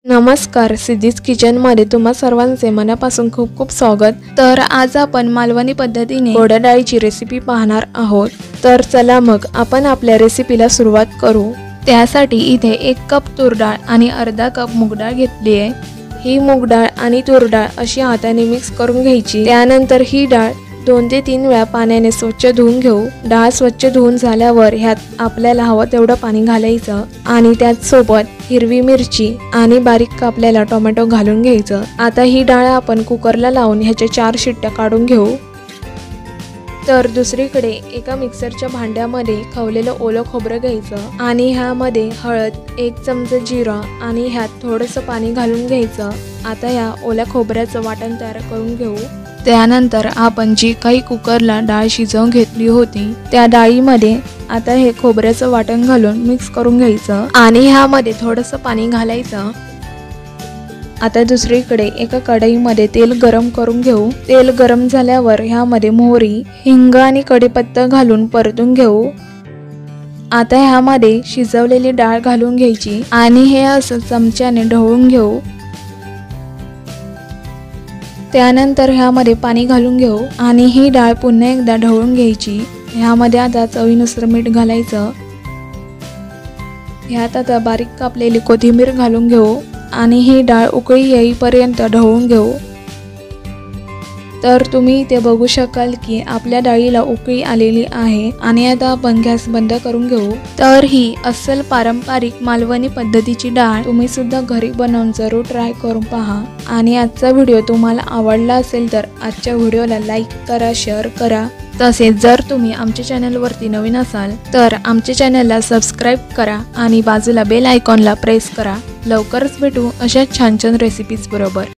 नमस्कार, सिद्धीज किचनमध्ये तुम्हा सर्वांचे मनापासून खूप खूप स्वागत। तर आज आपण मालवणी पद्धतीने गोड्या डाळीची रेसिपी पाहणार आहोत। तर चला मग आपण आपल्या रेसिपीला सुरुवात करू। त्यासाठी इथे 1 कप तूर डाळ आणि अर्धा कप मूग डाळ घेतली आहे। ही मूग डाळ आणि तूर डाळ अशी हाताने मिक्स करून घ्यायची। त्यानंतर ही डाळ 2 ते 3 वेळा पाण्याने स्वच्छ धुवून घेऊ। डाळ स्वच्छ धुवून झाल्यावर ह्यात आपल्याला हवं तेवढं पाणी घालायचं आणि त्यात सोबत हिरवी मिरची आणि बारीक कापलेला टोमॅटो घालून घ्यायचं। आता ही डाळ आपण कुकरला लावून ह्याच्या 4 शिट्ट्या काढून घेऊ। तर दुसरीकडे एका मिक्सरच्या भांड्यामध्ये खवलेलं ओलं खोबरं घ्यायचं आणि ह्यामध्ये हळद, 1 चमचा जिरा आणि ह्यात थोडंसं पाणी घालून घ्यायचं। आता ह्या ओल्या खोबऱ्याचं वाटण तयार करून घेऊ। त्यानंतर आपण जी काही कुकरला डाळ शिजवून घेतली होती त्या डाळीमध्ये आता हे खोबऱ्याचं वाटण घालून मिक्स करून घ्यायचं आणि ह्यामध्ये थोडंसं पाणी घालायचं। आता दुसरीकडे एका कढईमध्ये तेल गरम करून घेऊ। तेल गरम झाल्यावर ह्यामध्ये मोहरी, हिंग आणि कढीपत्ता घालून परतून घेऊ। आता ह्यामध्ये शिजवलेली डाळ घालून घ्यायची आणि हे असं चमच्याने ढवळून घेऊ। त्यानंतर ह्यामध्ये पाणी घालून घेऊ आणि ही डाळ पुन्हा एकदा ढवळून घ्यायची। ह्यामध्ये आता चवीनुसार मीठ घालायचं। ह्यात आता बारीक कापलेली कोथिंबीर घालून घेऊ आणि ही डाळ उकळी येईपर्यंत ढवळून घेऊ। तर तुम्ही इथे बघू शकाल की आपल्या डाळीला उकळी आलेली आहे आणि आता आपण गॅस बंद करून घेऊ। तर ही अस्सल पारंपरिक मालवणी पद्धतीची डाळ तुम्ही सुद्धा घरी बनवून जरूर ट्राय करून पहा। आणि आजचा व्हिडिओ तुम्हाला आवडला असेल तर आजच्या व्हिडिओला लाईक करा, शेअर करा। तसेच जर तुम्ही आमच्या चॅनलवरती नवीन असाल तर आमच्या चॅनलला सबस्क्राईब करा आणि बाजूला बेल आयकॉनला प्रेस करा। लवकरच भेटू अशा छान छान रेसिपीज बरोबर।